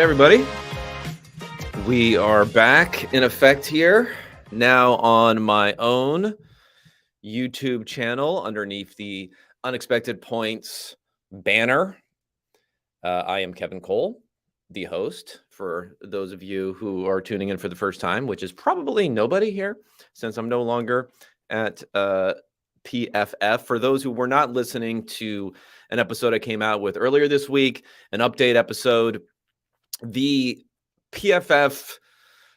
Hey everybody, we are back in effect here now on my own YouTube channel underneath the Unexpected Points banner. I am Kevin Cole, the host, for those of you who are tuning in for the first time, which is probably nobody here since I'm no longer at PFF. For those who were not listening to an episode I came out with earlier this week, an update episode, the PFF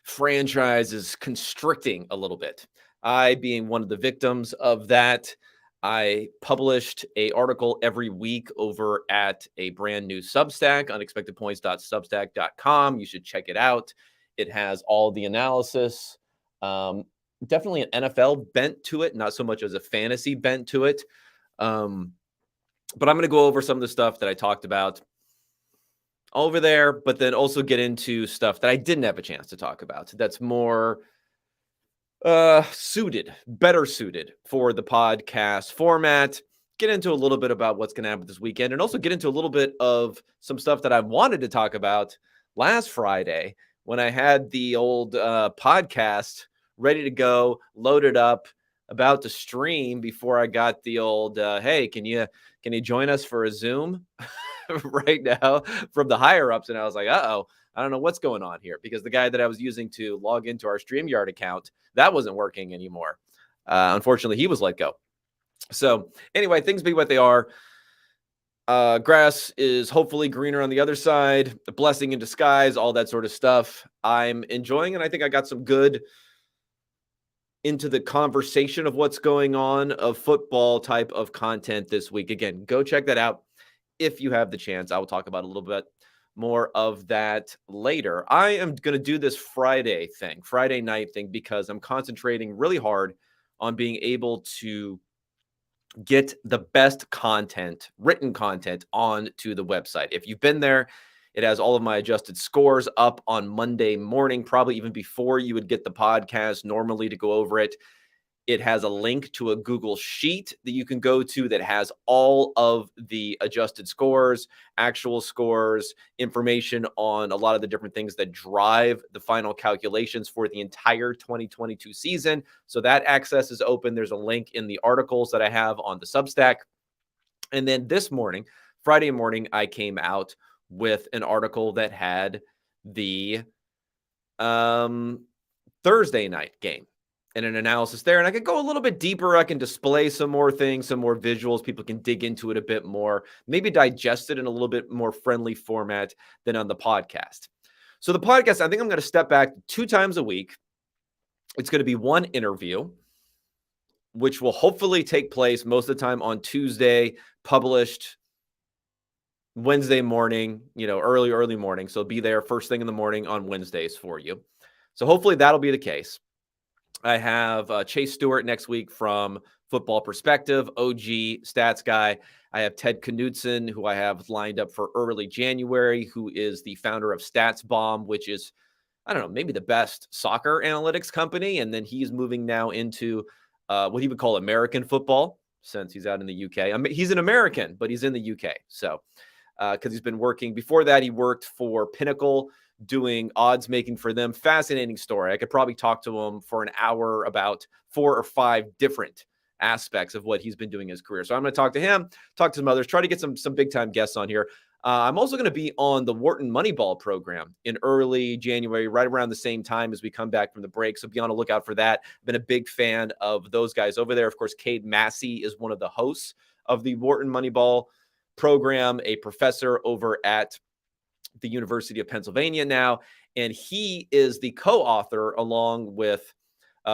franchise is constricting a little bit. I, being one of the victims of that, I published a article every week over at a brand new Substack, unexpectedpoints.substack.com. You should check it out. It has all the analysis, definitely an NFL bent to it, not so much as a fantasy bent to it. But I'm going to go over some of the stuff that I talked about over there, but then also get into stuff that I didn't have a chance to talk about that's more better suited for the podcast format. Get into a little bit about what's going to happen this weekend, and also get into a little bit of some stuff that I wanted to talk about last Friday when I had the old podcast ready to go, loaded up, about to stream before I got the old, hey, can you join us for a Zoom right now from the higher ups? And I was like, I don't know what's going on here, because the guy that I was using to log into our StreamYard account, that wasn't working anymore. Unfortunately, he was let go. So anyway, things be what they are. Grass is hopefully greener on the other side, a blessing in disguise, all that sort of stuff. I'm enjoying, and I think I got some good into the conversation of what's going on, of football type of content this week. Again, go check that out if you have the chance. I will talk about a little bit more of that later. I am going to do this Friday night thing, because I'm concentrating really hard on being able to get the best content, written content, onto the website. If you've been there, it has all of my adjusted scores up on Monday morning, probably even before you would get the podcast normally to go over it. It has a link to a Google Sheet that you can go to that has all of the adjusted scores, actual scores, information on a lot of the different things that drive the final calculations for the entire 2022 season. So that access is open. There's a link in the articles that I have on the Substack. And then this morning, Friday morning, I came out with an article that had the Thursday night game and an analysis there. And I could go a little bit deeper. I can display some more things, some more visuals. People can dig into it a bit more, maybe digest it in a little bit more friendly format than on the podcast. So the podcast, I think I'm going to step back 2 times a week. It's going to be one interview, which will hopefully take place most of the time on Tuesday, published Wednesday morning, early morning. So be there first thing in the morning on Wednesdays for you. So hopefully that'll be the case. I have Chase Stewart next week from Football Perspective, OG stats guy. I have Ted Knudsen, who I have lined up for early January, who is the founder of StatsBomb, which is, I don't know, maybe the best soccer analytics company. And then he's moving now into what he would call American football, since he's out in the UK. He's an American, but he's in the UK. So, because he's been working, before that, he worked for Pinnacle, doing odds making for them. Fascinating story. I could probably talk to him for an hour about 4 or 5 different aspects of what he's been doing in his career. So I'm going to talk to him, talk to some others, try to get some big time guests on here. I'm also going to be on the Wharton Moneyball program in early January, right around the same time as we come back from the break. So be on the lookout for that. I've been a big fan of those guys over there. Of course, Cade Massey is one of the hosts of the Wharton Moneyball program, a professor over at the University of Pennsylvania now, and he is the co-author, along with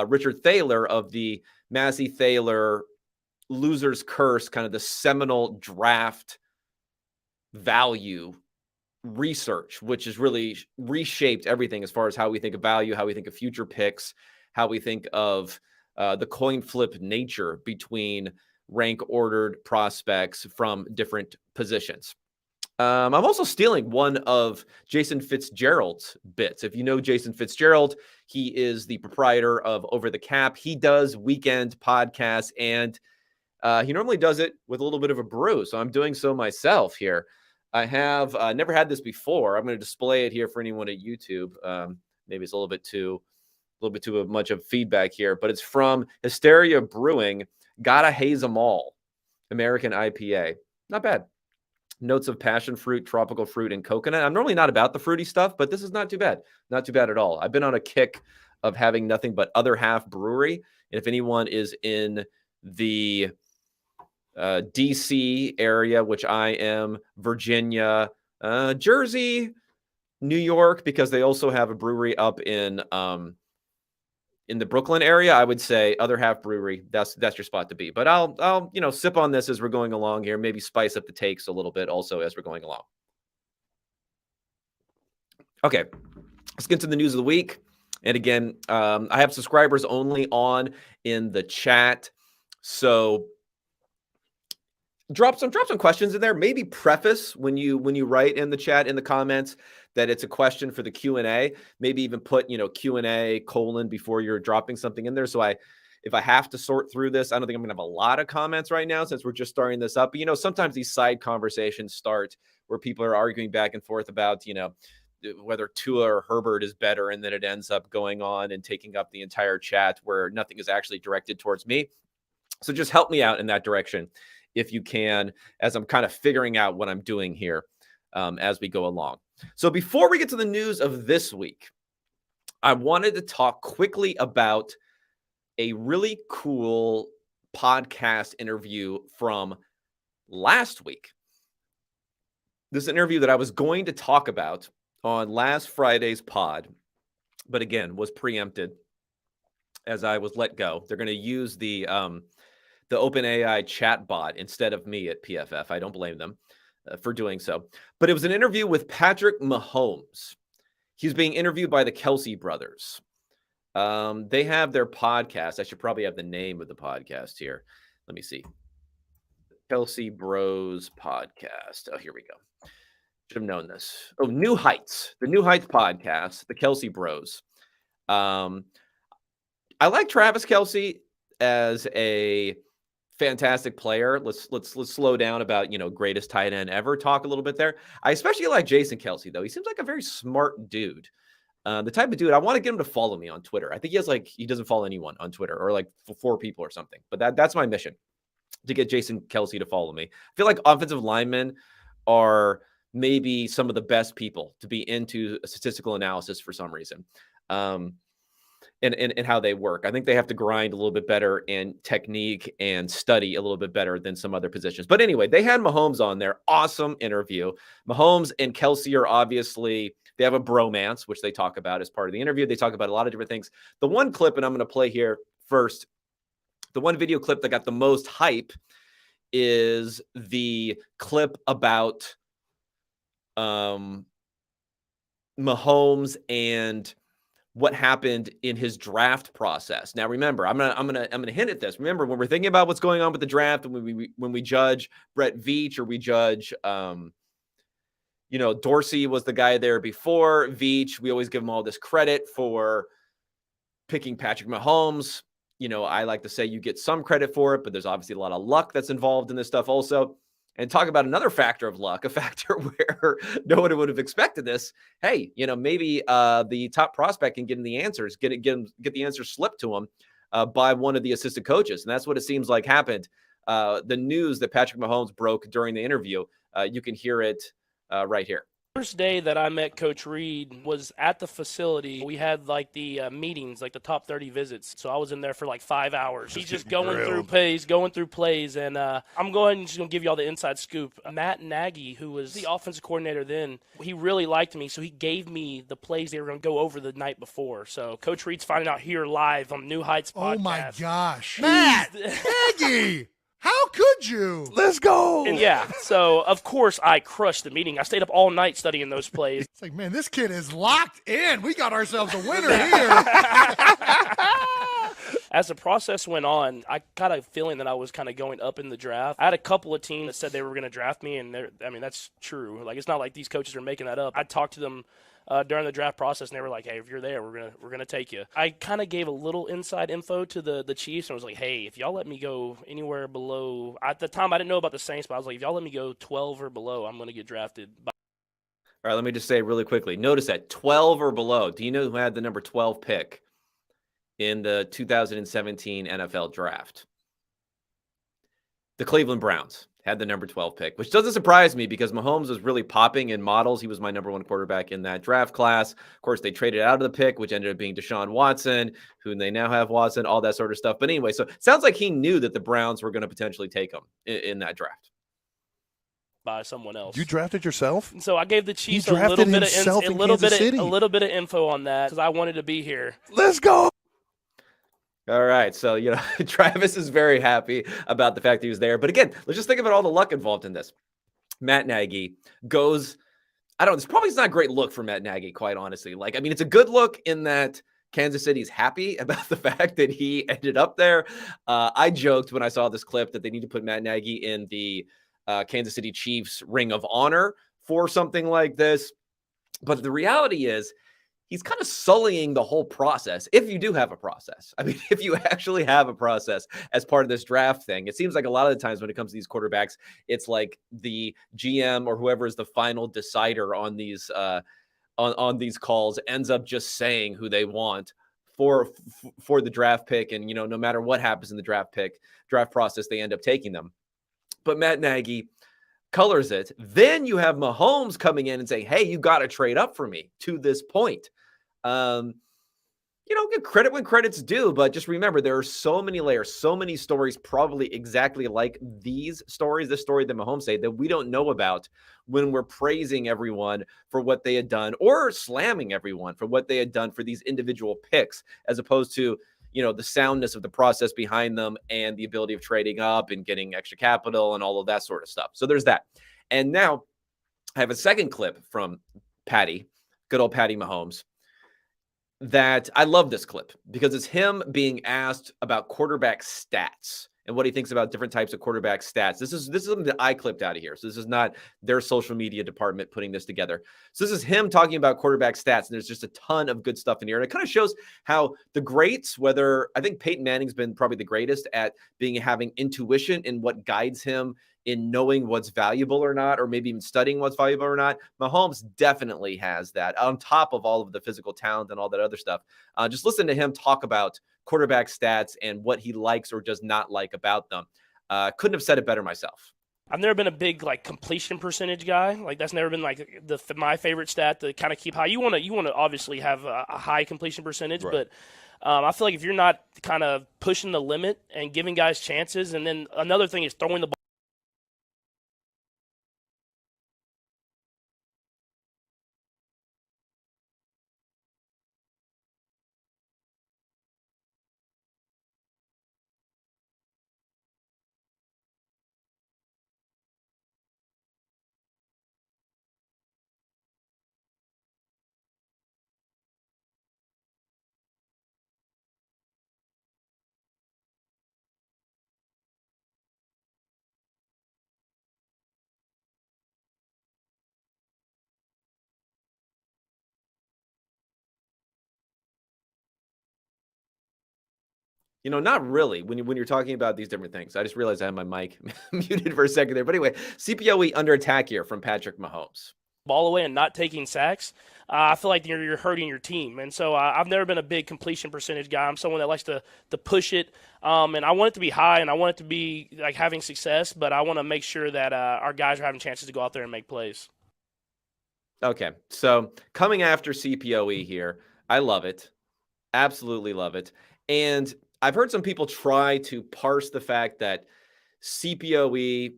Richard Thaler, of the Massey-Thaler Loser's Curse, kind of the seminal draft value research, which has really reshaped everything as far as how we think of value, how we think of future picks, how we think of the coin flip nature between rank ordered prospects from different positions. I'm also stealing one of Jason Fitzgerald's bits. If you know Jason Fitzgerald, he is the proprietor of Over the Cap. He does weekend podcasts, and he normally does it with a little bit of a brew. So I'm doing so myself here. I have never had this before. I'm going to display it here for anyone at YouTube. Maybe it's a little bit too much of feedback here, but it's from Hysteria Brewing. Gotta Haze 'em All, American IPA. Not bad. Notes of passion fruit, tropical fruit, and coconut. I'm normally not about the fruity stuff, but this is not too bad. Not too bad at all. I've been on a kick of having nothing but Other Half Brewery. And if anyone is in the DC area, which I am, Virginia, Jersey, New York, because they also have a brewery up in the Brooklyn area, I would say Other Half Brewery. That's your spot to be. But I'll sip on this as we're going along here. Maybe spice up the takes a little bit also as we're going along. Okay, let's get to the news of the week. And again, I have subscribers only on in the chat, so drop some questions in there. Maybe preface when you write in the chat in the comments that it's a question for the Q&A. Maybe even put Q&A : before you're dropping something in there. So if I have to sort through this, I don't think I'm gonna have a lot of comments right now since we're just starting this up. But sometimes these side conversations start where people are arguing back and forth about whether Tua or Herbert is better, and then it ends up going on and taking up the entire chat where nothing is actually directed towards me. So just help me out in that direction if you can, as I'm kind of figuring out what I'm doing here as we go along. So before we get to the news of this week, I wanted to talk quickly about a really cool podcast interview from last week. This is an interview that I was going to talk about on last Friday's pod, but again, was preempted as I was let go. They're going to use the OpenAI chatbot instead of me at PFF. I don't blame them for doing so. But it was an interview with Patrick Mahomes. He's being interviewed by the Kelsey brothers. They have their podcast. I should probably have the name of the podcast here. Let me see. Kelsey Bros podcast. Oh, here we go. Should have known this. Oh, New Heights. The New Heights podcast, the Kelsey Bros. I like Travis Kelce as a fantastic player. Let's slow down about greatest tight end ever talk a little bit there. I especially like Jason Kelce though. He seems like a very smart dude. The type of dude I want to get him to follow me on Twitter. I think he doesn't follow anyone on Twitter, or like 4 people or something. But that's my mission, to get Jason Kelce to follow me. I feel like offensive linemen are maybe some of the best people to be into statistical analysis for some reason. And how they work. I think they have to grind a little bit better in technique and study a little bit better than some other positions. But anyway, they had Mahomes on there. Awesome interview. Mahomes and Kelce are obviously, they have a bromance, which they talk about as part of the interview. They talk about a lot of different things. The one clip, and I'm going to play here first, the one video clip that got the most hype is the clip about Mahomes and what happened in his draft process. Now, remember, I'm gonna hint at this. Remember, when we're thinking about what's going on with the draft, and when we judge Brett Veach, or we judge, Dorsey was the guy there before Veach. We always give him all this credit for picking Patrick Mahomes. I like to say you get some credit for it, but there's obviously a lot of luck that's involved in this stuff also. And talk about another factor of luck, a factor where no one would have expected this. Hey, maybe the top prospect can get him the answers, get the answers slipped to him by one of the assistant coaches. And that's what it seems like happened. The news that Patrick Mahomes broke during the interview, you can hear it right here. First day that I met Coach Reid was at the facility. We had the meetings, the top 30 visits. So I was in there for 5 hours. He's just going through plays. And I'm just going to give you all the inside scoop. Matt Nagy, who was the offensive coordinator then, he really liked me. So he gave me the plays they were going to go over the night before. So Coach Reid's finding out here live on New Heights podcast. Oh my gosh. Matt Nagy! How could you? Let's go. And so of course I crushed the meeting. I stayed up all night studying those plays. It's like, man, this kid is locked in. We got ourselves a winner here. As the process went on, I got a feeling that I was kind of going up in the draft. I had a couple of teams that said they were going to draft me, and that's true. It's not like these coaches are making that up. I talked to them during the draft process, and they were like, "Hey, if you're there, we're gonna take you." I kind of gave a little inside info to the Chiefs, and was like, "Hey, if y'all let me go anywhere below," at the time I didn't know about the Saints, but I was like, "If y'all let me go 12 or below, I'm gonna get drafted." All right, let me just say really quickly. Notice that 12 or below. Do you know who had the number 12 pick in the 2017 NFL draft? The Cleveland Browns had the number 12 pick, which doesn't surprise me because Mahomes was really popping in models. He was my number one quarterback in that draft class. Of course, they traded out of the pick, which ended up being Deshaun Watson, who they now have Watson, all that sort of stuff. But anyway, so it sounds like he knew that the Browns were going to potentially take him in that draft. By someone else. You drafted yourself? So I gave the Chiefs a drafted little bit of himself in a little Kansas bit City. of, a little bit of info on that because I wanted to be here. Let's go. All right. So, you know, Travis is very happy about the fact that he was there. But again, let's just think about all the luck involved in this. Matt Nagy goes, this probably is not a great look for Matt Nagy, quite honestly. Like, I mean, it's a good look in that Kansas City's happy about the fact that he ended up there. I joked when I saw this clip that they need to put Matt Nagy in the Kansas City Chiefs Ring of Honor for something like this. But the reality is, he's kind of sullying the whole process. If you do have a process, I mean, if you actually have a process as part of this draft thing, it seems like a lot of the times when it comes to these quarterbacks, it's like the GM or whoever is the final decider on these on these calls ends up just saying who they want for the draft pick, and you know, no matter what happens in the draft process, they end up taking them. But Matt Nagy colors it. Then you have Mahomes coming in and saying, "Hey, you got to trade up for me to this point." You know, give credit when credit's due, but just remember there are so many layers, so many stories, probably exactly like these stories, the story that Mahomes said, that we don't know about when we're praising everyone for what they had done or slamming everyone for what they had done for these individual picks, as opposed to, you know, the soundness of the process behind them and the ability of trading up and getting extra capital and all of that sort of stuff. So there's that. And now I have a second clip from Patty, good old Patty Mahomes, that I love this clip because it's him being asked about quarterback stats and what he thinks about different types of quarterback stats. This is something that I clipped out of here. So this is not their social media department putting this together. So this is him talking about quarterback stats, and there's just a ton of good stuff in here. And it kind of shows how the greats, whether I think Peyton Manning's been probably the greatest at having intuition in what guides him in knowing what's valuable or not, or maybe even studying what's valuable or not. Mahomes definitely has that on top of all of the physical talent and all that other stuff. Just listen to him talk about quarterback stats and what he likes or does not like about them. Couldn't have said it better myself. I've never been a big like completion percentage guy. Like that's never been like my favorite stat to kind of keep high. You want to obviously have a high completion percentage, right. But I feel like if you're not kind of pushing the limit and giving guys chances, and then another thing is throwing the ball. You know, not really. When you're talking about these different things, I just realized I had my mic muted for a second there. But anyway, CPOE under attack here from Patrick Mahomes. Ball away and not taking sacks, I feel like you're hurting your team. And so I've never been a big completion percentage guy. I'm someone that likes to push it, and I want it to be high, and I want it to be like having success, but I want to make sure that our guys are having chances to go out there and make plays. Okay, so coming after CPOE here, I love it. Absolutely love it. And I've heard some people try to parse the fact that CPOE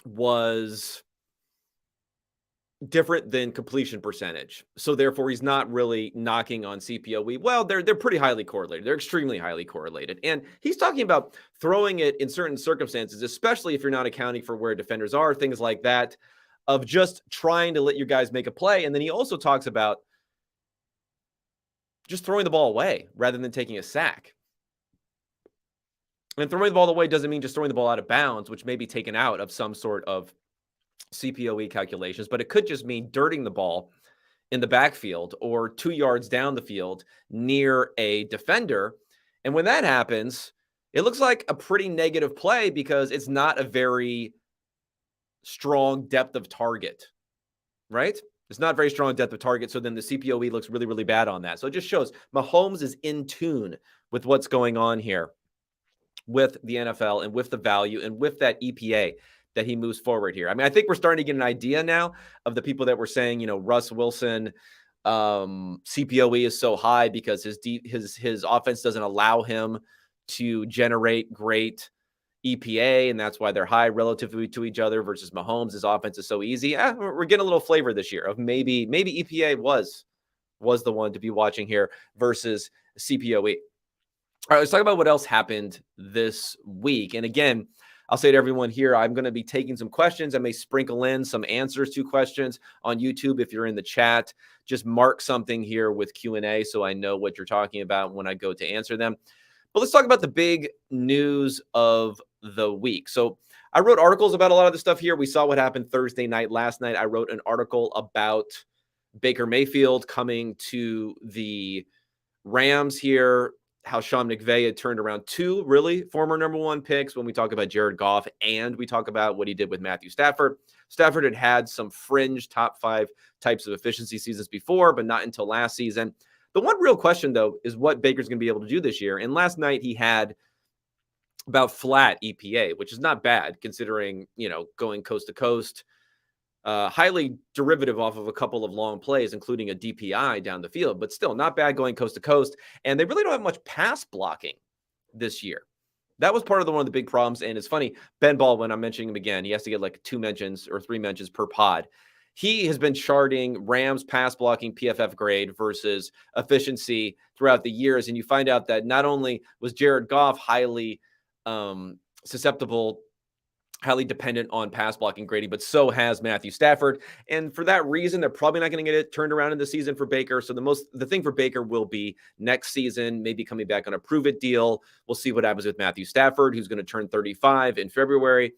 was different than completion percentage. So therefore he's not really knocking on CPOE. Well, they're pretty highly correlated. They're extremely highly correlated. And he's talking about throwing it in certain circumstances, especially if you're not accounting for where defenders are, things like that, of just trying to let your guys make a play. And then he also talks about just throwing the ball away rather than taking a sack. And throwing the ball away doesn't mean just throwing the ball out of bounds, which may be taken out of some sort of CPOE calculations, but it could just mean dirting the ball in the backfield or 2 yards down the field near a defender. And when that happens, it looks like a pretty negative play because it's not a very strong depth of target, right? It's not very strong depth of target. So then the CPOE looks really, really bad on that. So it just shows Mahomes is in tune with what's going on here with the NFL and with the value and with that EPA that he moves forward here. I mean, I think we're starting to get an idea now of the people that were saying, Russ Wilson, CPOE is so high because his offense doesn't allow him to generate great EPA, and that's why they're high relatively to each other versus Mahomes. His offense is so easy. We're getting a little flavor this year of maybe EPA was the one to be watching here versus CPOE. All right, let's talk about what else happened this week. And again, I'll say to everyone here, I'm going to be taking some questions. I may sprinkle in some answers to questions on YouTube. If you're in the chat, just mark something here with Q&A so I know what you're talking about when I go to answer them. But let's talk about the big news of the week. So I wrote articles about a lot of the stuff here. We saw what happened Thursday night. Last night, I wrote an article about Baker Mayfield coming to the Rams here, how Sean McVay had turned around 2 really former number 1 picks when we talk about Jared Goff and we talk about what he did with Matthew Stafford. Stafford had some fringe top 5 types of efficiency seasons before, but not until last season. The one real question, though, is what Baker's going to be able to do this year. And last night he had about flat EPA, which is not bad considering, going coast to coast, highly derivative off of a couple of long plays, including a DPI down the field, but still not bad going coast to coast. And they really don't have much pass blocking this year. That was part of one of the big problems. And it's funny, Ben Baldwin, I'm mentioning him again, he has to get like 2 mentions or 3 mentions per pod. He has been charting Rams pass blocking PFF grade versus efficiency throughout the years. And you find out that not only was Jared Goff highly susceptible, highly dependent on pass blocking grading, but so has Matthew Stafford. And for that reason, they're probably not going to get it turned around in the season for Baker. So the thing for Baker will be next season, maybe coming back on a prove it deal. We'll see what happens with Matthew Stafford, who's going to turn 35 in February.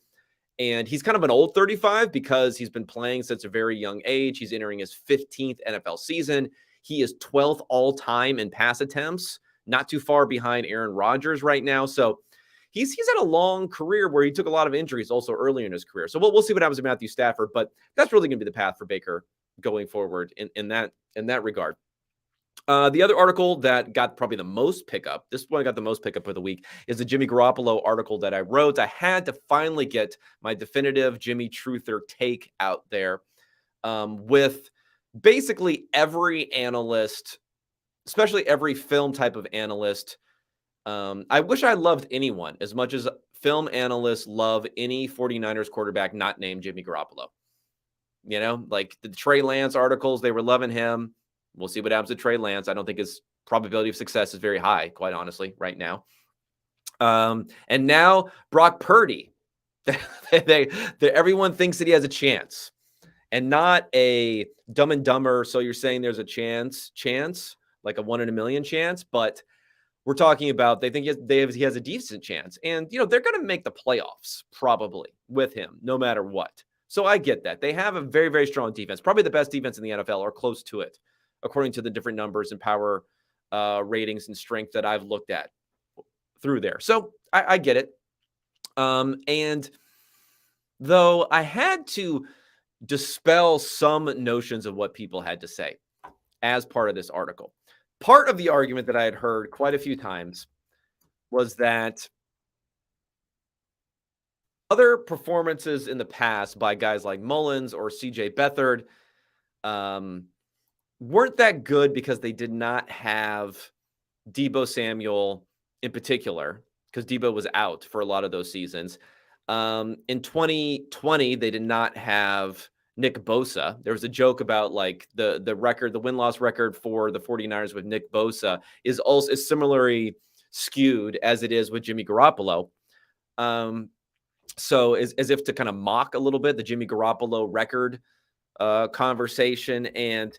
And he's kind of an old 35 because he's been playing since a very young age. He's entering his 15th NFL season. He is 12th all time in pass attempts, not too far behind Aaron Rodgers right now. So he's had a long career where he took a lot of injuries also earlier in his career. So we'll see what happens with Matthew Stafford, but that's really going to be the path for Baker going forward in that regard. The other article that got probably the most pickup, this one got the most pickup of the week, is the Jimmy Garoppolo article that I wrote. I had to finally get my definitive Jimmy Truther take out there with basically every analyst, especially every film type of analyst. I wish I loved anyone as much as film analysts love any 49ers quarterback not named Jimmy Garoppolo. Like the Trey Lance articles, they were loving him. We'll see what happens to Trey Lance. I don't think his probability of success is very high, quite honestly, right now. And now Brock Purdy. Everyone thinks that he has a chance. And not a Dumb and Dumber, so you're saying there's a chance, like a 1 in a million chance, but we're talking about they think he has a decent chance. And, they're going to make the playoffs probably with him, no matter what. So I get that. They have a very, very strong defense, probably the best defense in the NFL or close to it, according to the different numbers and power ratings and strength that I've looked at through there. So I get it. And though I had to dispel some notions of what people had to say as part of this article. Part of the argument that I had heard quite a few times was that other performances in the past by guys like Mullins or CJ Beathard weren't that good because they did not have Deebo Samuel in particular, because Deebo was out for a lot of those seasons. In 2020, they did not have Nick Bosa. There was a joke about like the record, the win-loss record for the 49ers with Nick Bosa is similarly skewed as it is with Jimmy Garoppolo. So as if to kind of mock a little bit the Jimmy Garoppolo record conversation. And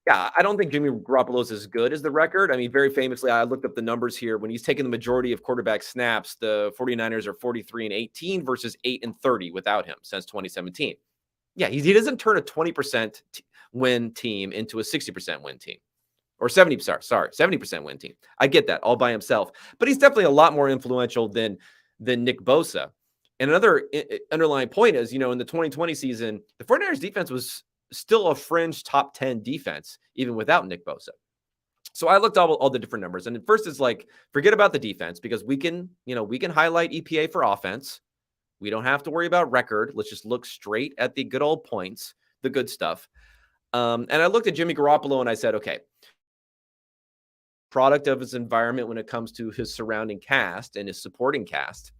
yeah, I don't think Jimmy Garoppolo is as good as the record. I mean, very famously, I looked up the numbers here. When he's taken the majority of quarterback snaps, the 49ers are 43-18 versus 8-30 without him since 2017. Yeah, he doesn't turn a 20% win team into a 60% win team. Or 70% win team. I get that all by himself. But he's definitely a lot more influential than Nick Bosa. And another underlying point is, in the 2020 season, the 49ers defense was still a fringe top 10 defense, even without Nick Bosa. So I looked all the different numbers. And at first it's like, forget about the defense because we can highlight EPA for offense. We don't have to worry about record. Let's just look straight at the good old points, the good stuff. And I looked at Jimmy Garoppolo and I said, okay, product of his environment when it comes to his surrounding cast and his supporting cast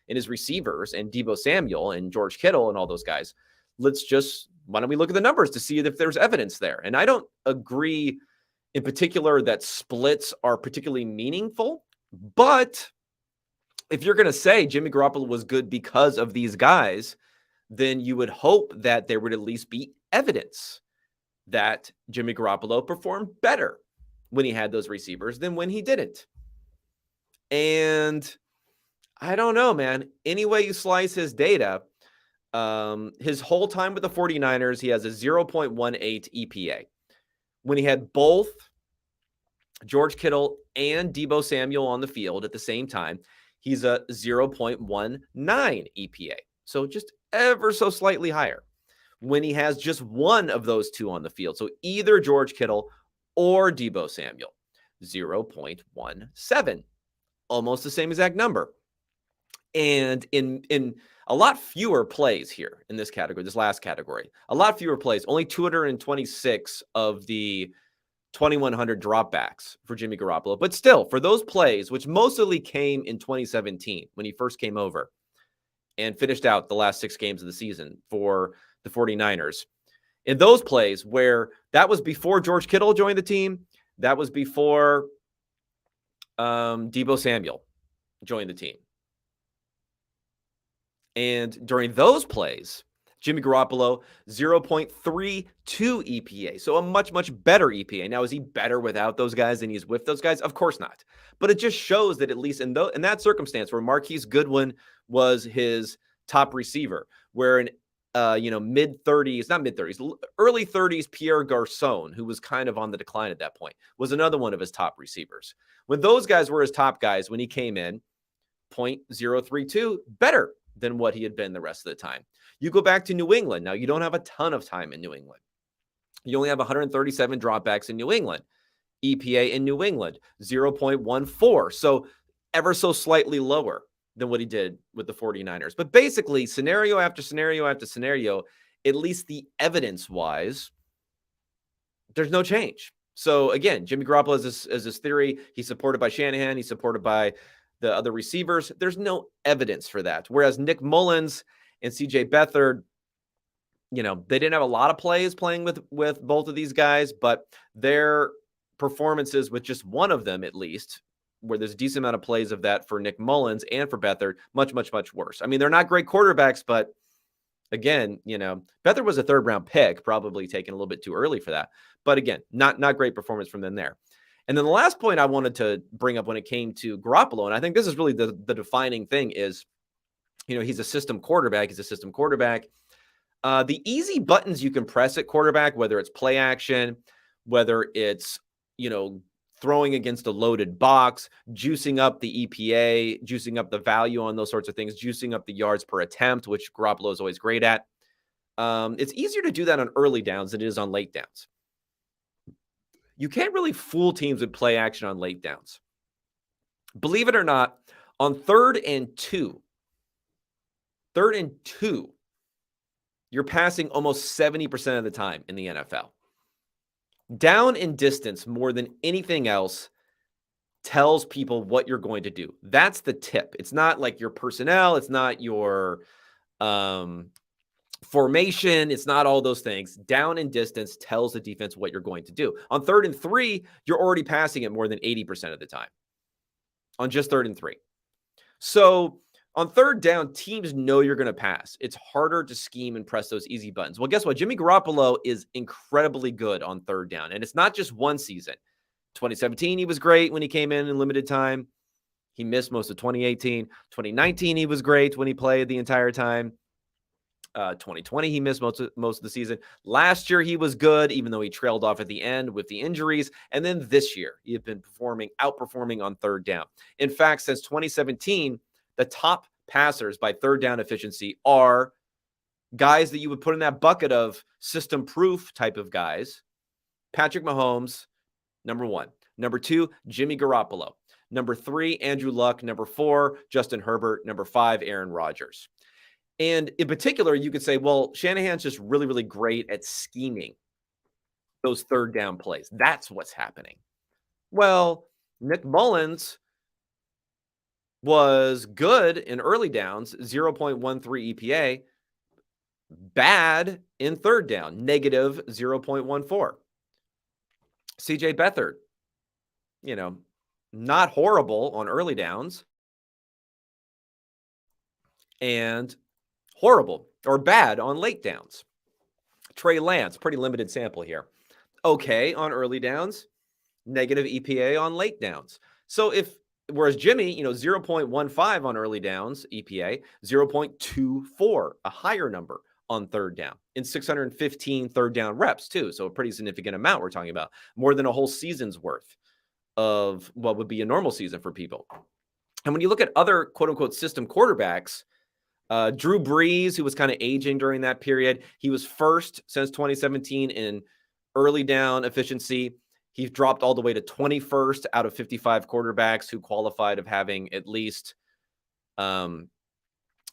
and his receivers and Deebo Samuel and George Kittle and all those guys. Why don't we look at the numbers to see if there's evidence there? And I don't agree in particular that splits are particularly meaningful, but if you're going to say Jimmy Garoppolo was good because of these guys, then you would hope that there would at least be evidence that Jimmy Garoppolo performed better when he had those receivers than when he didn't. And I don't know, man. Any way you slice his data, his whole time with the 49ers, he has a 0.18 EPA. When he had both George Kittle and Deebo Samuel on the field at the same time, he's a 0.19 EPA. So just ever so slightly higher. When he has just one of those two on the field, so either George Kittle or Deebo Samuel, 0.17, almost the same exact number. And in a lot fewer plays here in this category, this last category, a lot fewer plays, only 226 of the 2,100 dropbacks for Jimmy Garoppolo. But still, for those plays, which mostly came in 2017 when he first came over and finished out the last 6 games of the season for the 49ers, in those plays where that was before George Kittle joined the team, that was before Deebo Samuel joined the team. And during those plays, Jimmy Garoppolo, 0.32 EPA. So a much, much better EPA. Now, is he better without those guys than he's with those guys? Of course not. But it just shows that at least in that circumstance where Marquise Goodwin was his top receiver, where in mid-30s, not mid-30s, early 30s, Pierre Garçon, who was kind of on the decline at that point, was another one of his top receivers. When those guys were his top guys, when he came in, 0.032, better than what he had been the rest of the time. You go back to New England. Now, you don't have a ton of time in New England. You only have 137 dropbacks in New England. EPA in New England, 0.14. So ever so slightly lower than what he did with the 49ers. But basically, scenario after scenario after scenario, at least the evidence-wise, there's no change. So again, Jimmy Garoppolo is this theory. He's supported by Shanahan. He's supported by the other receivers. There's no evidence for that. Whereas Nick Mullins and CJ Beathard, they didn't have a lot of plays playing with both of these guys, but their performances with just one of them, at least, where there's a decent amount of plays of that for Nick Mullins and for Beathard, much, much, much worse. I mean, they're not great quarterbacks, but again, Beathard was a 3rd-round pick, probably taken a little bit too early for that. But again, not great performance from them there. And then the last point I wanted to bring up when it came to Garoppolo, and I think this is really the defining thing is, he's a system quarterback. The easy buttons you can press at quarterback, whether it's play action, whether it's, throwing against a loaded box, juicing up the EPA, juicing up the value on those sorts of things, juicing up the yards per attempt, which Garoppolo is always great at. It's easier to do that on early downs than it is on late downs. You can't really fool teams with play action on late downs. Believe it or not, on 3rd and 2, you're passing almost 70% of the time in the NFL. Down in distance more than anything else tells people what you're going to do. That's the tip. It's not like your personnel. It's not your formation. It's not all those things. Down in distance tells the defense what you're going to do. On 3rd and 3, you're already passing it more than 80% of the time on just 3rd and 3. So on 3rd down, teams know you're going to pass. It's harder to scheme and press those easy buttons. Well, guess what? Jimmy Garoppolo is incredibly good on 3rd down. And it's not just one season. 2017, he was great when he came in limited time. He missed most of 2018. 2019, he was great when he played the entire time. 2020, he missed most of the season. Last year, he was good, even though he trailed off at the end with the injuries. And then this year, he had been outperforming on third down. In fact, since 2017, the top passers by third down efficiency are guys that you would put in that bucket of system proof type of guys. Patrick Mahomes, number 1. Number 2, Jimmy Garoppolo. Number 3, Andrew Luck. Number 4, Justin Herbert. Number 5, Aaron Rodgers. And in particular, you could say, well, Shanahan's just really, really great at scheming those third down plays. That's what's happening. Well, Nick Mullins was good in early downs, 0.13 EPA, bad in third down, negative 0.14. CJ Beathard, not horrible on early downs and horrible or bad on late downs. Trey Lance, pretty limited sample here. Okay on early downs, negative EPA on late downs. So whereas Jimmy, 0.15 on early downs, EPA, 0.24, a higher number on third down in 615 third down reps too. So a pretty significant amount we're talking about, more than a whole season's worth of what would be a normal season for people. And when you look at other quote unquote system quarterbacks, Drew Brees, who was kind of aging during that period, he was first since 2017 in early down efficiency. He's dropped all the way to 21st out of 55 quarterbacks who qualified of having at least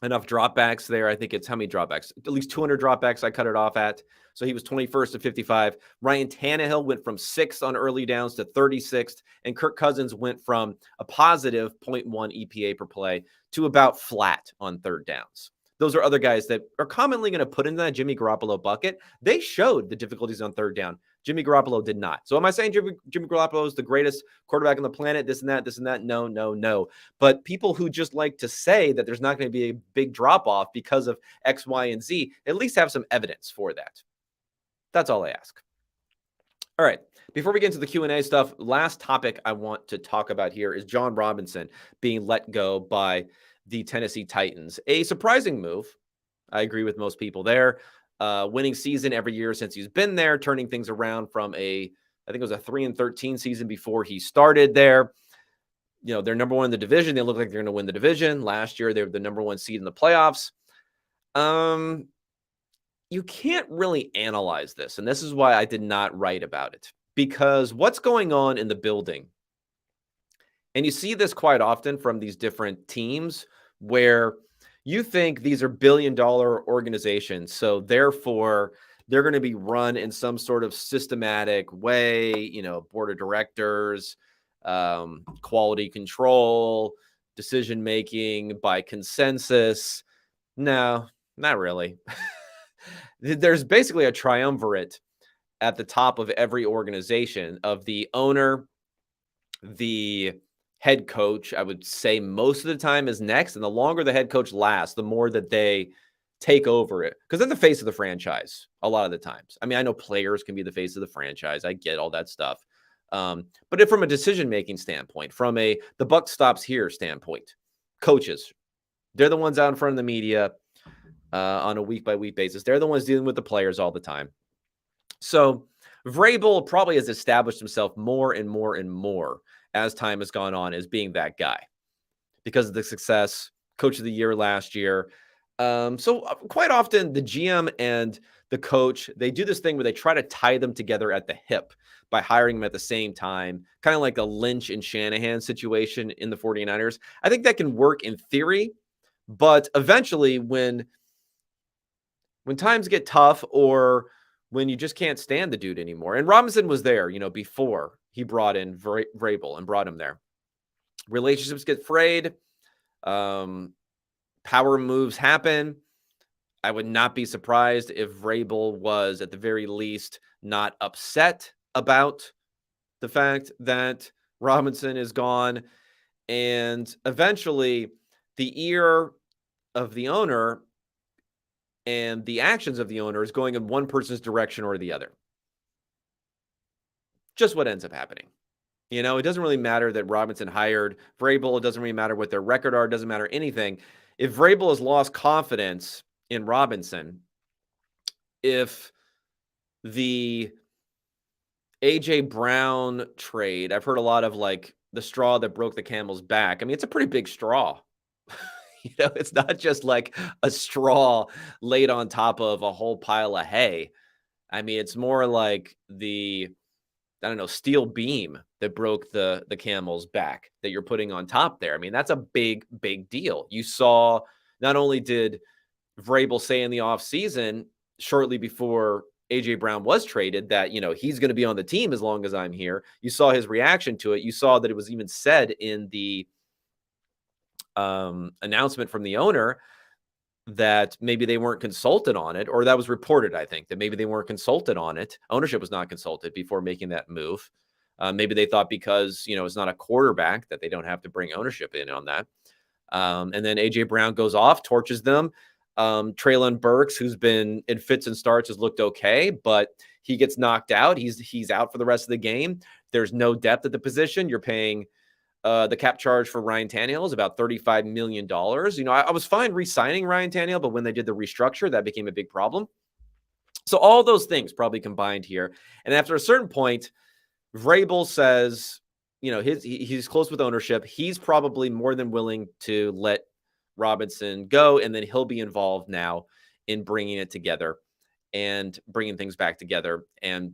enough dropbacks there. I think it's how many dropbacks? At least 200 dropbacks I cut it off at. So he was 21st of 55. Ryan Tannehill went from 6th on early downs to 36th. And Kirk Cousins went from a positive 0.1 EPA per play to about flat on third downs. Those are other guys that are commonly going to put into that Jimmy Garoppolo bucket. They showed the difficulties on third down. Jimmy Garoppolo did not. So am I saying Jimmy Garoppolo is the greatest quarterback on the planet? This and that. No. But people who just like to say that there's not going to be a big drop-off because of X, Y, and Z, at least have some evidence for that. That's all I ask. All right. Before we get into the Q&A stuff, last topic I want to talk about here is Jon Robinson being let go by the Tennessee Titans. A surprising move. I agree with most people there. Winning season every year since he's been there, turning things around from I think it was a 3-13 season before he started there. They're number 1 in the division. They look like they're going to win the division. Last year, they were the number 1 seed in the playoffs. You can't really analyze this, and this is why I did not write about it, because what's going on in the building, and you see this quite often from these different teams where you think these are billion-dollar organizations, so therefore they're going to be run in some sort of systematic way, board of directors, quality control, decision-making by consensus. No, not really. There's basically a triumvirate at the top of every organization of the owner, the head coach. I would say most of the time is next. And the longer the head coach lasts, the more that they take over it, because they're the face of the franchise a lot of the times. I mean, I know players can be the face of the franchise. I get all that stuff. But from a decision-making standpoint, from the buck stops here standpoint, coaches, they're the ones out in front of the media on a week-by-week basis. They're the ones dealing with the players all the time. So Vrabel probably has established himself more and more and more as time has gone on as being that guy because of the success, coach of the year last year. So quite often the GM and the coach, they do this thing where they try to tie them together at the hip by hiring them at the same time, kind of like a Lynch and Shanahan situation in the 49ers. I think that can work in theory, but eventually when times get tough or when you just can't stand the dude anymore. And Robinson was there, before he brought in Vrabel and brought him there. Relationships get frayed. Power moves happen. I would not be surprised if Vrabel was at the very least not upset about the fact that Robinson is gone. And eventually the ear of the owner and the actions of the owner is going in one person's direction or the other. Just what ends up happening. It doesn't really matter that Robinson hired Vrabel. It doesn't really matter what their record are. It doesn't matter anything. If Vrabel has lost confidence in Robinson, if the AJ Brown trade, I've heard a lot of like the straw that broke the camel's back. I mean, it's a pretty big straw. It's not just like a straw laid on top of a whole pile of hay. I mean, it's more like the, I don't know, steel beam that broke the camel's back that you're putting on top there. I mean, that's a big, big deal. You saw, not only did Vrabel say in the offseason, shortly before AJ Brown was traded, that, he's going to be on the team as long as I'm here. You saw his reaction to it. You saw that it was even said in the announcement from the owner that maybe they weren't consulted on it, or that was reported, I think, that maybe they weren't consulted on it. Ownership was not consulted before making that move. Maybe they thought because, it's not a quarterback that they don't have to bring ownership in on that. And then AJ Brown goes off, torches them. Treylon Burks, who's been in fits and starts, has looked okay, but he gets knocked out. He's out for the rest of the game. There's no depth at the position. You're paying the cap charge for Ryan Tannehill is about $35 million. I was fine re-signing Ryan Tannehill, but when they did the restructure, that became a big problem. So all those things probably combined here. And after a certain point, Vrabel says, he's close with ownership. He's probably more than willing to let Robinson go, and then he'll be involved now in bringing it together and bringing things back together, and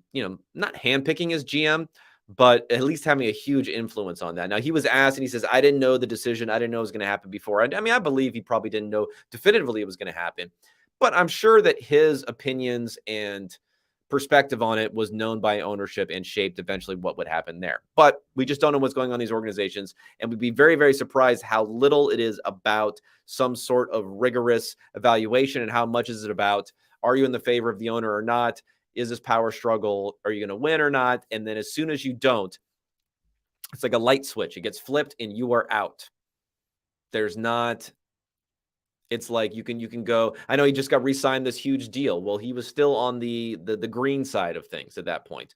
not handpicking his GM, but at least having a huge influence on that. Now, he was asked, and he says, I didn't know the decision. I didn't know it was going to happen before. I mean, I believe he probably didn't know definitively it was going to happen, but I'm sure that his opinions and perspective on it was known by ownership and shaped eventually what would happen there. But we just don't know what's going on in these organizations, and we'd be very, very surprised how little it is about some sort of rigorous evaluation and how much is it about, are you in the favor of the owner or not? Is this power struggle? Are you going to win or not? And then as soon as you don't, it's like a light switch. It gets flipped and you are out. There's not, it's like you can go, I know he just got re-signed this huge deal. Well, he was still on the green side of things at that point,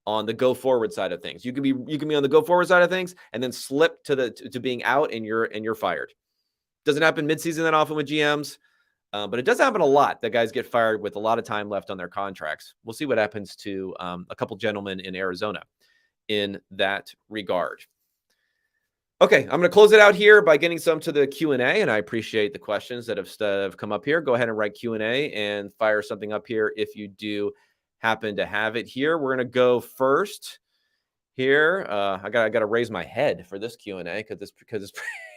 on the go forward side of things. You can be on the go forward side of things and then slip to being out and you're fired. Doesn't happen midseason that often with GMs. But it does happen a lot that guys get fired with a lot of time left on their contracts. We'll see what happens to a couple gentlemen in Arizona in that regard. Okay, I'm going to close it out here by getting some to the Q&A, and I appreciate the questions that have come up here. Go ahead and write Q&A and fire something up here if you do happen to have it here. We're going to go first here. I got to raise my head for this Q&A because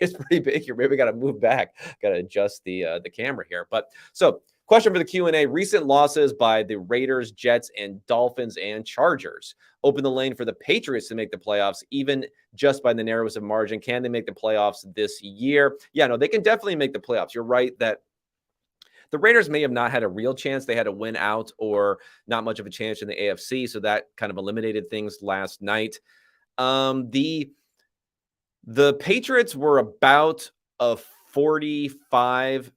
it's pretty big here. Maybe I got to move back. Got to adjust the camera here. But so question for the Q&A: recent losses by the Raiders, Jets, and Dolphins and Chargers open the lane for the Patriots to make the playoffs, even just by the narrowest of margin. Can they make the playoffs this year? Yeah, no, they can definitely make the playoffs. You're right that the Raiders may have not had a real chance. They had a win out or not much of a chance in the AFC, so that kind of eliminated things last night. The Patriots were about a 45%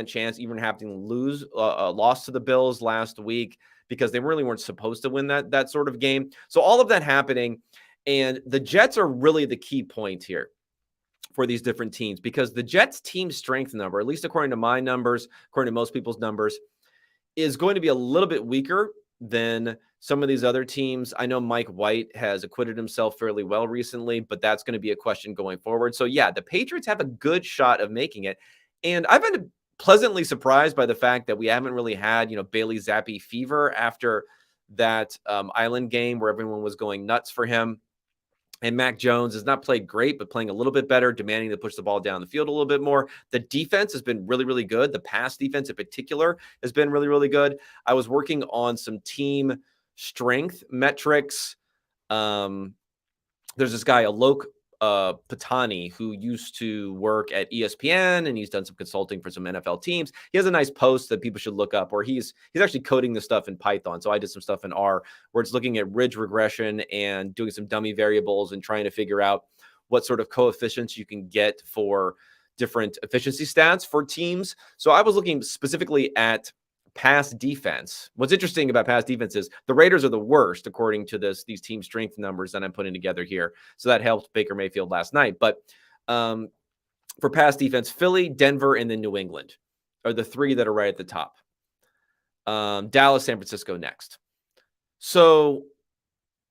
chance even having to lose a loss to the Bills last week because they really weren't supposed to win that sort of game. So all of that happening, and the Jets are really the key point here for these different teams, because the Jets team strength number, at least according to my numbers, according to most people's numbers, is going to be a little bit weaker than some of these other teams. I know Mike White has acquitted himself fairly well recently, but that's going to be a question going forward. So yeah, the Patriots have a good shot of making it. And I've been pleasantly surprised by the fact that we haven't really had, Bailey Zappi fever after that Island game where everyone was going nuts for him. And Mac Jones has not played great, but playing a little bit better, demanding to push the ball down the field a little bit more. The defense has been really, really good. The pass defense in particular has been really, really good. I was working on some team strength metrics. There's this guy, Alok Patani, who used to work at ESPN, and he's done some consulting for some NFL teams. He has a nice post that people should look up, where he's actually coding the stuff in Python. So I did some stuff in R where it's looking at ridge regression and doing some dummy variables and trying to figure out what sort of coefficients you can get for different efficiency stats for teams. So I was looking specifically at pass defense. What's interesting about pass defense is the Raiders are the worst according to these team strength numbers that I'm putting together here. So that helped Baker Mayfield last night. But for pass defense, Philly, Denver, and then New England are the three that are right at the top. Dallas, San Francisco next. So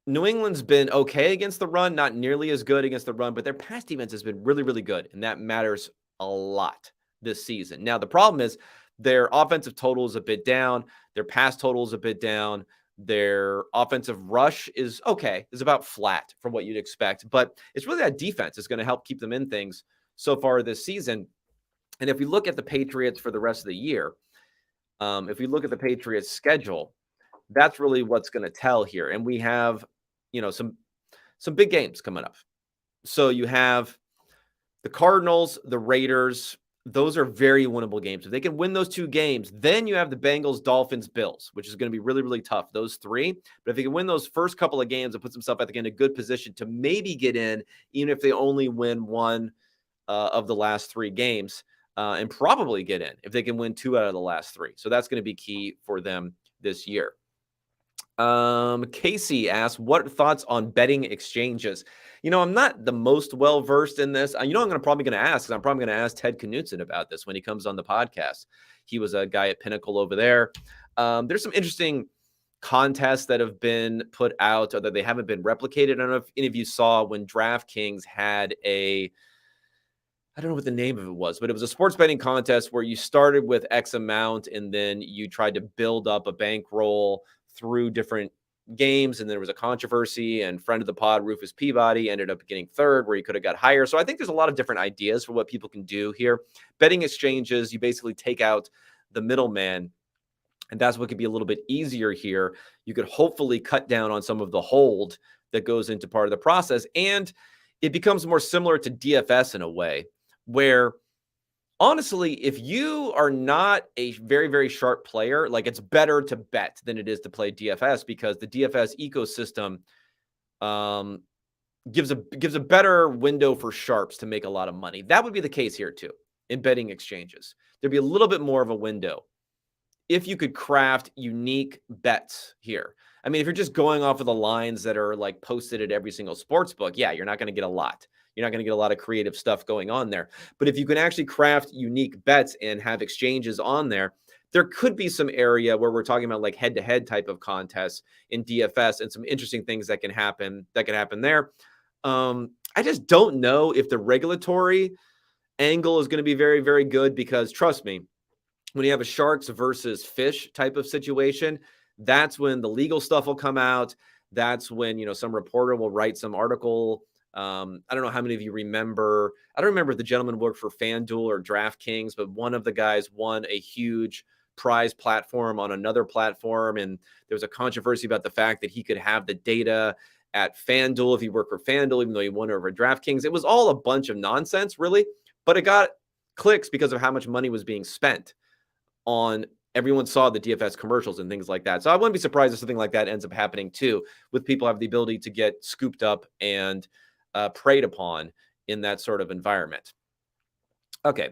New England's been okay against the run, not nearly as good against the run, but their pass defense has been really, really good, and that matters a lot this season. Now, the problem is their offensive total is a bit down. Their pass total is a bit down. Their offensive rush is okay, is about flat from what you'd expect, but it's really that defense is going to help keep them in things so far this season. And if we look at the Patriots for the rest of the year, if we look at the Patriots' schedule, that's really what's going to tell here. And we have, some big games coming up. So you have the Cardinals, the Raiders. Those are very winnable games. If they can win those two games, then you have the Bengals, Dolphins, Bills, which is going to be really, really tough, those three. But if they can win those first couple of games, it puts themselves, I think, in a good position to maybe get in, even if they only win one of the last three games, and probably get in if they can win two out of the last three. So that's going to be key for them this year. Casey asks, what thoughts on betting exchanges? I'm not the most well-versed in this. I'm probably going to ask, because I'm probably going to ask Ted Knutson about this when he comes on the podcast. He was a guy at Pinnacle over there. There's some interesting contests that have been put out, or that they haven't been replicated. I don't know if any of you saw when DraftKings had I don't know what the name of it was, but it was a sports betting contest where you started with X amount and then you tried to build up a bankroll through different games. And there was a controversy, and friend of the pod, Rufus Peabody, ended up getting third where he could have got higher. So I think there's a lot of different ideas for what people can do here. Betting exchanges, you basically take out the middleman, and that's what could be a little bit easier here. You could hopefully cut down on some of the hold that goes into part of the process. And it becomes more similar to DFS in a way where, honestly, if you are not a very, very sharp player, like, it's better to bet than it is to play DFS, because the DFS ecosystem gives a better window for sharps to make a lot of money. That would be the case here too in betting exchanges. There'd be a little bit more of a window if you could craft unique bets here. I mean, if you're just going off of the lines that are like posted at every single sports book, yeah, you're not going to get a lot. You're not going to get a lot of creative stuff going on there. But if you can actually craft unique bets and have exchanges on there, there could be some area where we're talking about like head-to-head type of contests in DFS, and some interesting things that can happen there. I just don't know if the regulatory angle is going to be very, very good, because trust me, when you have a sharks versus fish type of situation, that's when the legal stuff will come out. That's when, some reporter will write some article. I don't know how many of you remember. I don't remember if the gentleman worked for FanDuel or DraftKings, but one of the guys won a huge prize platform on another platform. And there was a controversy about the fact that he could have the data at FanDuel if he worked for FanDuel, even though he won over DraftKings. It was all a bunch of nonsense, really, but it got clicks because of how much money was being spent on. Everyone saw the DFS commercials and things like that. So I wouldn't be surprised if something like that ends up happening too, with people have the ability to get scooped up and preyed upon in that sort of environment. Okay.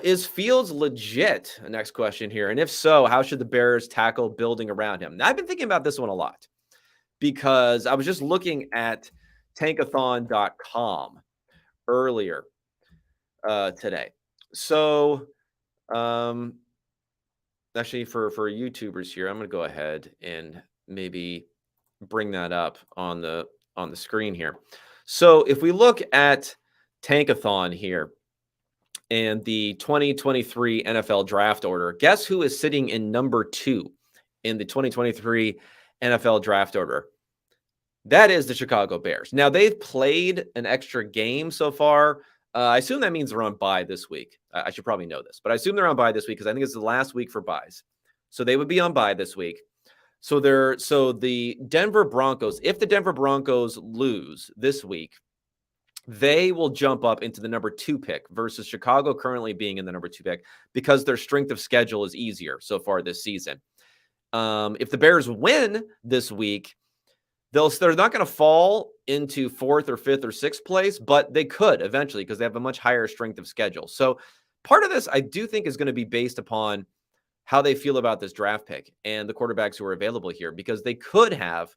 Is Fields legit? Next question here. And if so, how should the Bears tackle building around him? Now, I've been thinking about this one a lot, because I was just looking at tankathon.com earlier today. So actually, for YouTubers here, I'm going to go ahead and maybe bring that up on the screen here. So if we look at Tankathon here and the 2023 NFL draft order, guess who is sitting in number 2 in the 2023 NFL draft order? That is the Chicago Bears. Now, they've played an extra game so far. I assume that means they're on bye this week. I should probably know this, but I assume they're on bye this week because I think it's the last week for byes. So they would be on bye this week. So the Denver Broncos, if the Denver Broncos lose this week, they will jump up into the number 2 pick versus Chicago currently being in the number 2 pick, because their strength of schedule is easier so far this season. If the Bears win this week, they're not going to fall into 4th or 5th or 6th place, but they could eventually, because they have a much higher strength of schedule. So part of this, I do think, is going to be based upon how they feel about this draft pick and the quarterbacks who are available here, because they could have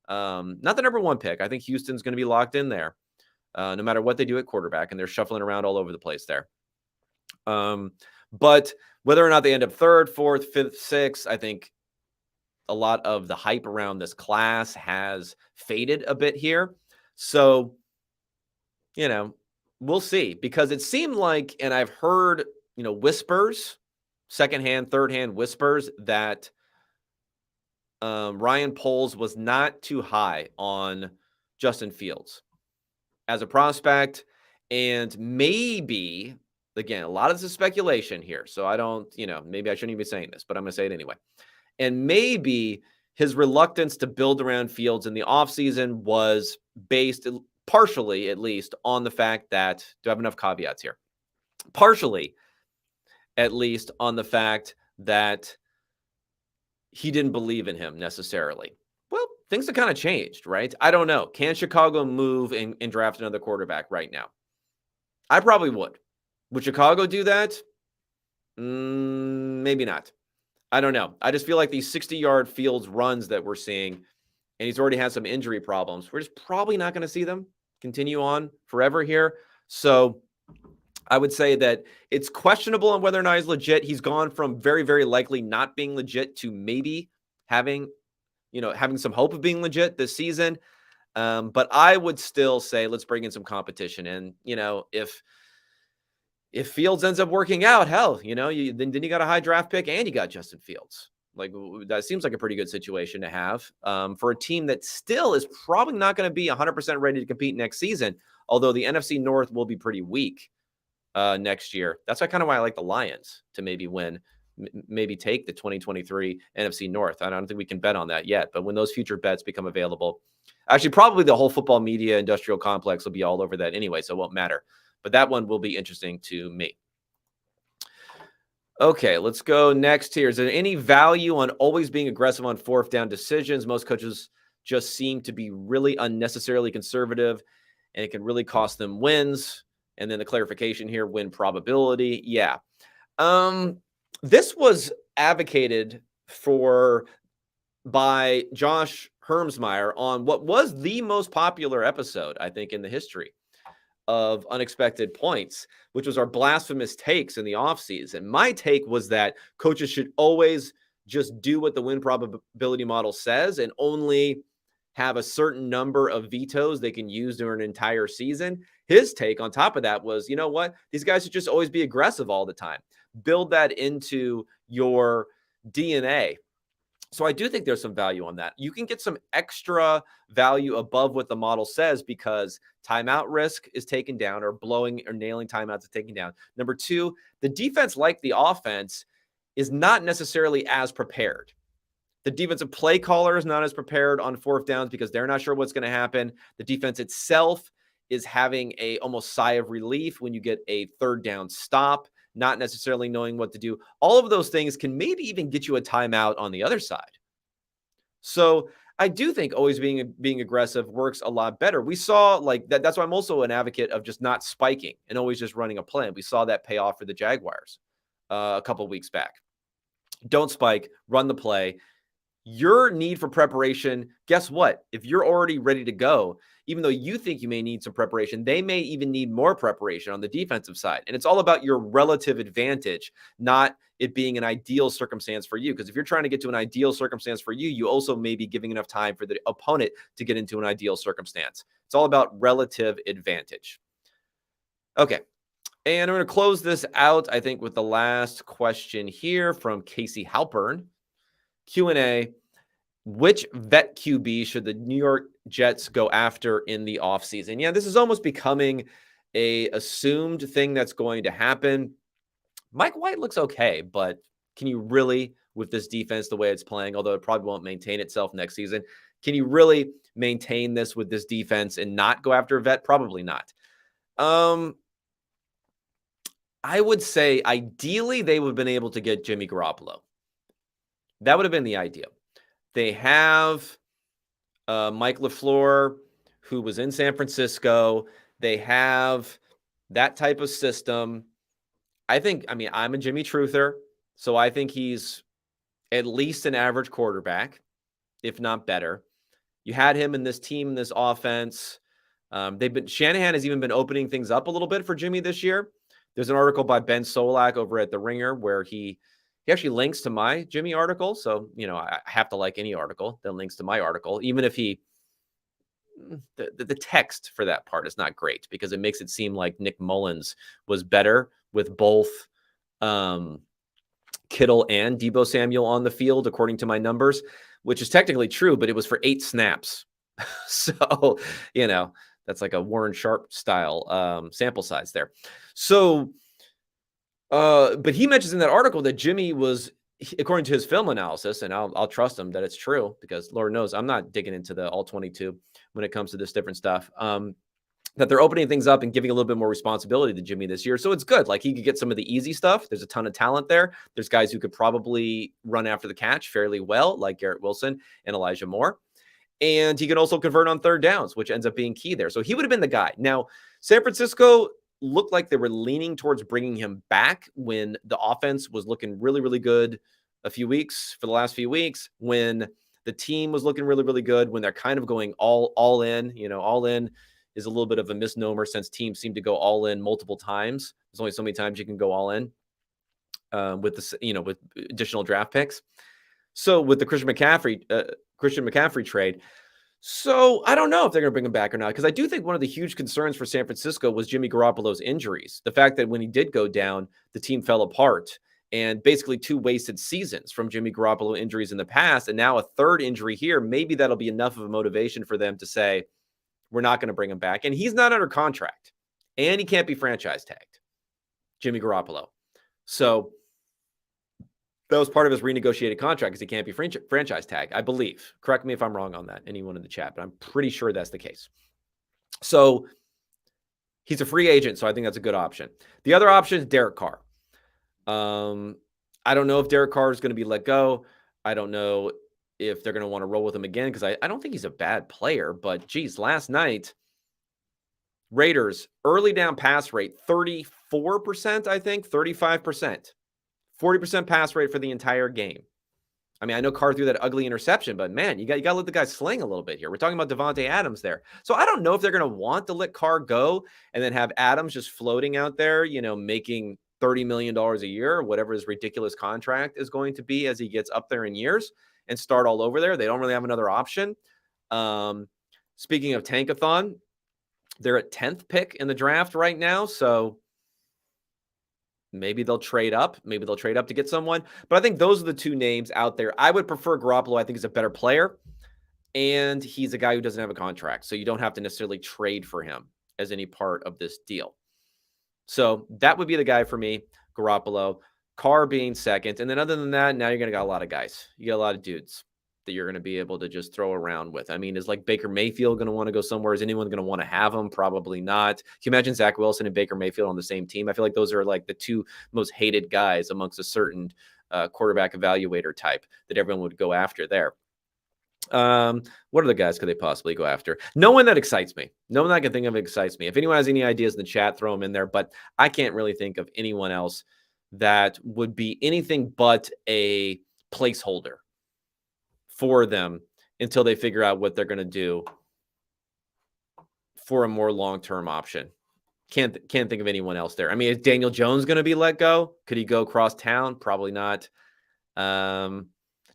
not the number 1 pick. I think Houston's going to be locked in there no matter what they do at quarterback, and they're shuffling around all over the place there. But whether or not they end up third, fourth, fifth, sixth, I think a lot of the hype around this class has faded a bit here. So, we'll see, because it seemed like, and I've heard, whispers, secondhand, thirdhand whispers that Ryan Poles was not too high on Justin Fields as a prospect. And maybe, again, a lot of this is speculation here. So I don't, maybe I shouldn't even be saying this, but I'm going to say it anyway. And maybe his reluctance to build around Fields in the offseason was based partially, at least, on the fact that, do I have enough caveats here? Partially, at least, on the fact that he didn't believe in him necessarily. Well, things have kind of changed, right? I don't know. Can Chicago move and draft another quarterback right now? I probably would. Would Chicago do that? Maybe not. I don't know. I just feel like these 60-yard Fields runs that we're seeing, and he's already had some injury problems, we're just probably not going to see them continue on forever here. So I would say that it's questionable on whether or not he's legit. He's gone from very, very likely not being legit to maybe having some hope of being legit this season. But I would still say, let's bring in some competition. And, if Fields ends up working out, hell, then you got a high draft pick and you got Justin Fields. Like, that seems like a pretty good situation to have for a team that still is probably not going to be 100% ready to compete next season, although the NFC North will be pretty weak next year. That's kind of why I like the Lions to maybe win, maybe take the 2023 NFC North. I don't think we can bet on that yet, but when those future bets become available, actually probably the whole football media industrial complex will be all over that anyway, so it won't matter. But that one will be interesting to me. Okay, let's go next here. Is there any value on always being aggressive on fourth down decisions? Most coaches just seem to be really unnecessarily conservative, and it can really cost them wins. And then the clarification here, win probability. Yeah. This was advocated for by Josh Hermsmeyer on what was the most popular episode, I think, in the history of Unexpected Points, which was our blasphemous takes in the offseason. My take was that coaches should always just do what the win probability model says and only have a certain number of vetoes they can use during an entire season. His take on top of that was, you know what? These guys should just always be aggressive all the time. Build that into your DNA. So I do think there's some value on that. You can get some extra value above what the model says because timeout risk is taken down, or blowing or nailing timeouts is taken down. Number two, the defense, like the offense, is not necessarily as prepared. The defensive play caller is not as prepared on fourth downs because they're not sure what's going to happen. The defense itself is having a almost sigh of relief when you get a third down stop, not necessarily knowing what to do. All of those things can maybe even get you a timeout on the other side. So I do think always being aggressive works a lot better. We saw like that. That's why I'm also an advocate of just not spiking and always just running a plan. We saw that pay off for the Jaguars a couple of weeks back. Don't spike, run the play. Your need for preparation, guess what? If you're already ready to go, even though you think you may need some preparation, they may even need more preparation on the defensive side. And it's all about your relative advantage, not it being an ideal circumstance for you. Because if you're trying to get to an ideal circumstance for you, you also may be giving enough time for the opponent to get into an ideal circumstance. It's all about relative advantage. Okay. And I'm going to close this out, I think, with the last question here from Casey Halpern. Q&A. Which vet QB should the New York Jets go after in the offseason? Yeah, this is almost becoming a assumed thing that's going to happen. Mike White looks okay, but can you really, with this defense the way it's playing, although it probably won't maintain itself next season, can you really maintain this with this defense and not go after a vet? Probably not. I would say ideally they would have been able to get Jimmy Garoppolo. That would have been the idea. They have Mike LaFleur, who was in San Francisco. They have that type of system. I'm a Jimmy Truther, so I think he's at least an average quarterback, if not better. You had him in this team, this offense. Shanahan has even been opening things up a little bit for Jimmy this year. There's an article by Ben Solak over at The Ringer where he actually links to my Jimmy article. So, I have to like any article that links to my article, even if the text for that part is not great because it makes it seem like Nick Mullins was better with both Kittle and Deebo Samuel on the field, according to my numbers, which is technically true, but it was for 8 snaps. So, that's like a Warren Sharp style sample size there. So, but he mentions in that article that Jimmy was, according to his film analysis, and I'll trust him that it's true because Lord knows I'm not digging into the all 22 when it comes to this different stuff. That they're opening things up and giving a little bit more responsibility to Jimmy this year. So it's good. Like he could get some of the easy stuff. There's a ton of talent there. There's guys who could probably run after the catch fairly well, like Garrett Wilson and Elijah Moore. And he can also convert on third downs, which ends up being key there. So he would have been the guy. Now, San Francisco looked like they were leaning towards bringing him back when the offense was looking really, really good for the last few weeks, when the team was looking really, really good, when they're kind of going all in. All in is a little bit of a misnomer since teams seem to go all in multiple times. There's only so many times you can go all in with additional draft picks. So with the Christian McCaffrey trade. So I don't know if they're going to bring him back or not, because I do think one of the huge concerns for San Francisco was Jimmy Garoppolo's injuries. The fact that when he did go down, the team fell apart, and basically 2 wasted seasons from Jimmy Garoppolo injuries in the past. And now a third injury here, maybe that'll be enough of a motivation for them to say, we're not going to bring him back. And he's not under contract, and he can't be franchise tagged, Jimmy Garoppolo. So that was part of his renegotiated contract because he can't be franchise tagged, I believe. Correct me if I'm wrong on that, anyone in the chat, but I'm pretty sure that's the case. So he's a free agent, so I think that's a good option. The other option is Derek Carr. I don't know if Derek Carr is going to be let go. I don't know if they're going to want to roll with him again because I don't think he's a bad player. But, geez, last night, Raiders, early down pass rate, 34%, I think, 35%. 40% pass rate for the entire game. I mean, I know Carr threw that ugly interception, but, man, you got to let the guy sling a little bit here. We're talking about Devontae Adams there. So I don't know if they're going to want to let Carr go and then have Adams just floating out there, making $30 million a year or whatever his ridiculous contract is going to be as he gets up there in years and start all over there. They don't really have another option. Speaking of Tankathon, they're at 10th pick in the draft right now. So maybe they'll trade up. Maybe they'll trade up to get someone. But I think those are the 2 names out there. I would prefer Garoppolo. I think he's a better player. And he's a guy who doesn't have a contract. So you don't have to necessarily trade for him as any part of this deal. So that would be the guy for me, Garoppolo. Carr being second. And then other than that, now you're going to got a lot of guys. You got a lot of dudes that you're going to be able to just throw around with. I mean, is like Baker Mayfield going to want to go somewhere? Is anyone going to want to have him? Probably not. Can you imagine Zach Wilson and Baker Mayfield on the same team? I feel like those are like the 2 most hated guys amongst a certain quarterback evaluator type that everyone would go after there. What other guys could they possibly go after? No one that excites me. No one that I can think of excites me. If anyone has any ideas in the chat, throw them in there. But I can't really think of anyone else that would be anything but a placeholder for them until they figure out what they're going to do for a more long-term option. Can't think of anyone else there. I mean, is Daniel Jones going to be let go? Could he go across town? Probably not.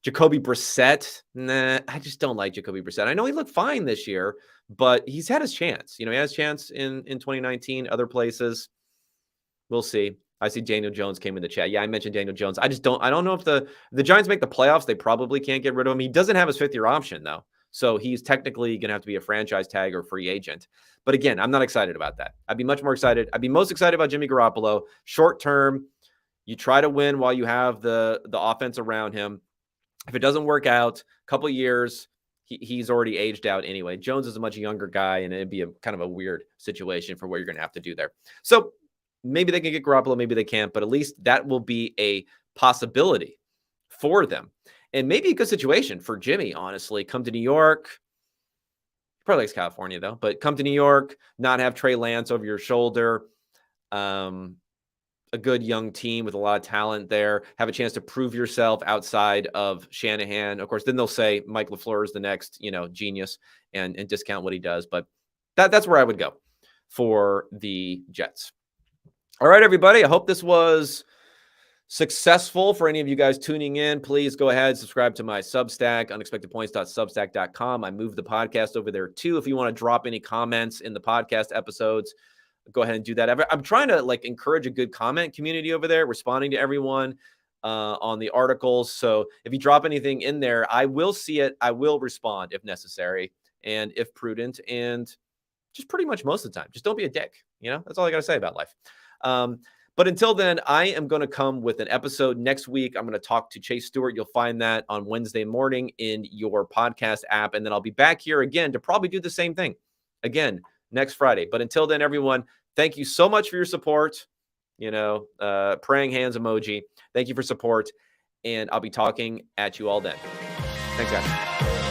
Jacoby Brissett. Nah, I just don't like Jacoby Brissett. I know he looked fine this year, but he's had his chance. He had his chance in 2019, other places. We'll see. I see Daniel Jones came in the chat. Yeah, I mentioned Daniel Jones. I don't know if the Giants make the playoffs. They probably can't get rid of him. He doesn't have his 5th-year option, though. So he's technically going to have to be a franchise tag or free agent. But again, I'm not excited about that. I'd be much more excited. I'd be most excited about Jimmy Garoppolo. Short term, you try to win while you have the offense around him. If it doesn't work out, a couple of years, he's already aged out anyway. Jones is a much younger guy, and it'd be a kind of a weird situation for what you're going to have to do there. So maybe they can get Garoppolo, maybe they can't, but at least that will be a possibility for them. And maybe a good situation for Jimmy, honestly. Come to New York. He probably likes California, though. But come to New York, not have Trey Lance over your shoulder. A good young team with a lot of talent there. Have a chance to prove yourself outside of Shanahan. Of course, then they'll say Mike LaFleur is the next, genius and discount what he does. But that's where I would go for the Jets. All right, everybody. I hope this was successful for any of you guys tuning in. Please go ahead, subscribe to my Substack, unexpectedpoints.substack.com. I moved the podcast over there too. If you want to drop any comments in the podcast episodes, go ahead and do that. I'm trying to like encourage a good comment community over there, responding to everyone on the articles. So if you drop anything in there, I will see it. I will respond if necessary and if prudent, and just pretty much most of the time. Just don't be a dick. You know, that's all I got to say about life. But until then, I am going to come with an episode next week. I'm going to talk to Chase Stewart. You'll find that on Wednesday morning in your podcast app. And then I'll be back here again to probably do the same thing again next Friday. But until then, everyone, thank you so much for your support. You know, praying hands emoji. Thank you for support. And I'll be talking at you all then. Thanks, guys.